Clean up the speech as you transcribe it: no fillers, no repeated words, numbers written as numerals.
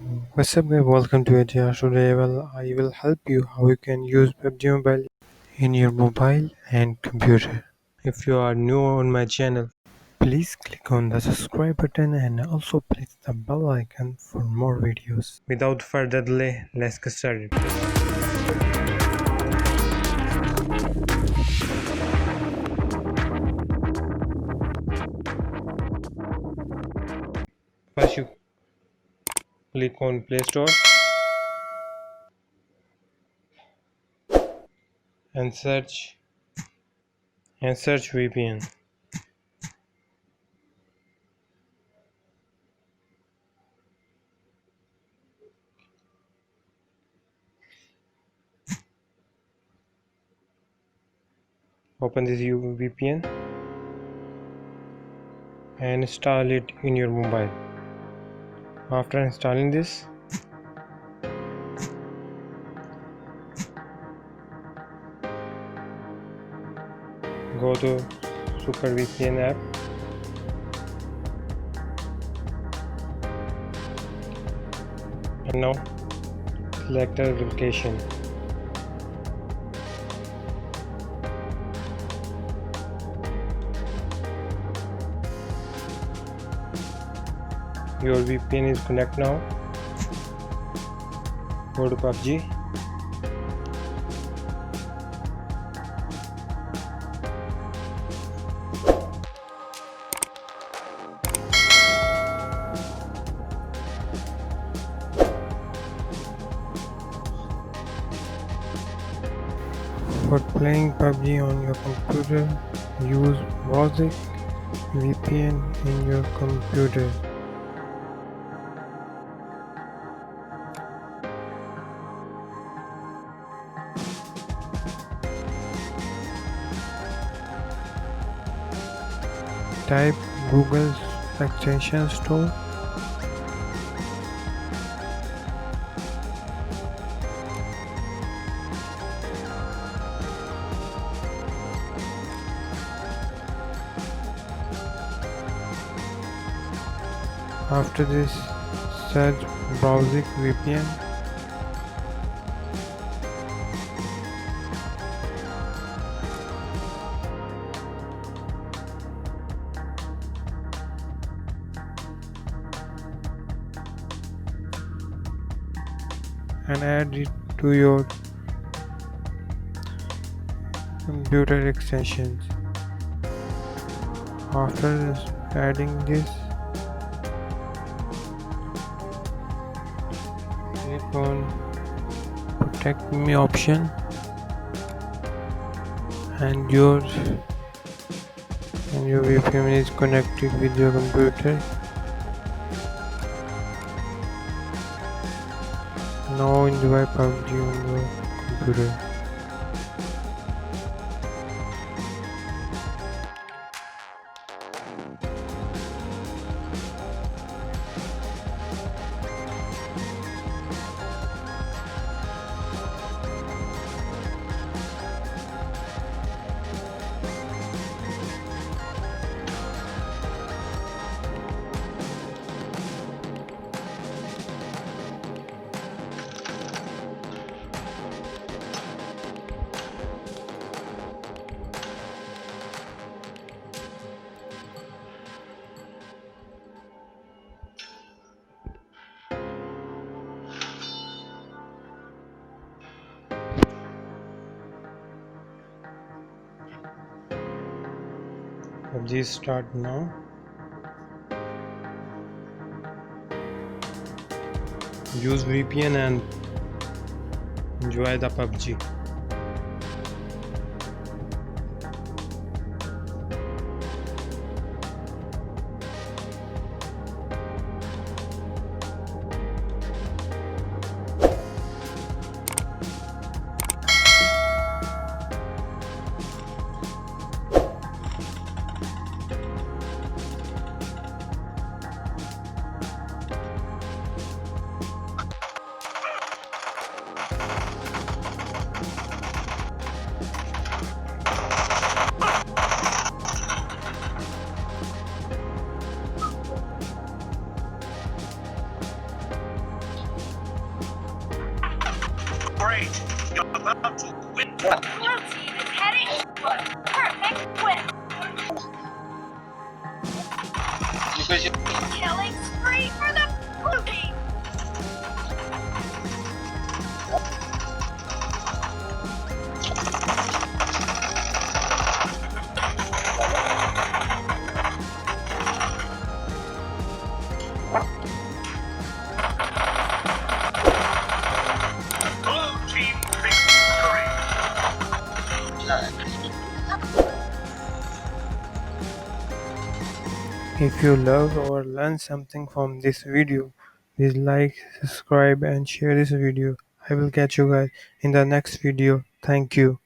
What's up guys, welcome to Asia. Today I will help you how you can use Pubg Mobile in your mobile and computer. If you are new on my channel, please click on the subscribe button and also press the bell icon for more videos. Without further delay, let's get started. First you click on Play Store and search VPN. Open this VPN and install it in your mobile. After installing this, go to Super VPN app and now select a location. Your VPN is connected now. Go to Pubg. For playing Pubg on your computer, use WATERMARK VPN in your computer. Type Google's extension store. After this, search browsing VPN. And add it to your computer extensions. After adding this, click on Protect Me option and your VPN is connected with your computer. Now enjoy Pubg on your computer. Pubg start now. Use VPN and enjoy the Pubg. great! You're about to win! Blue team is heading for a perfect win! Killing spree for the blue team! Blue team victory! If you love or learn something from this video, please like, subscribe and share this video. I will catch you guys in the next video. Thank you.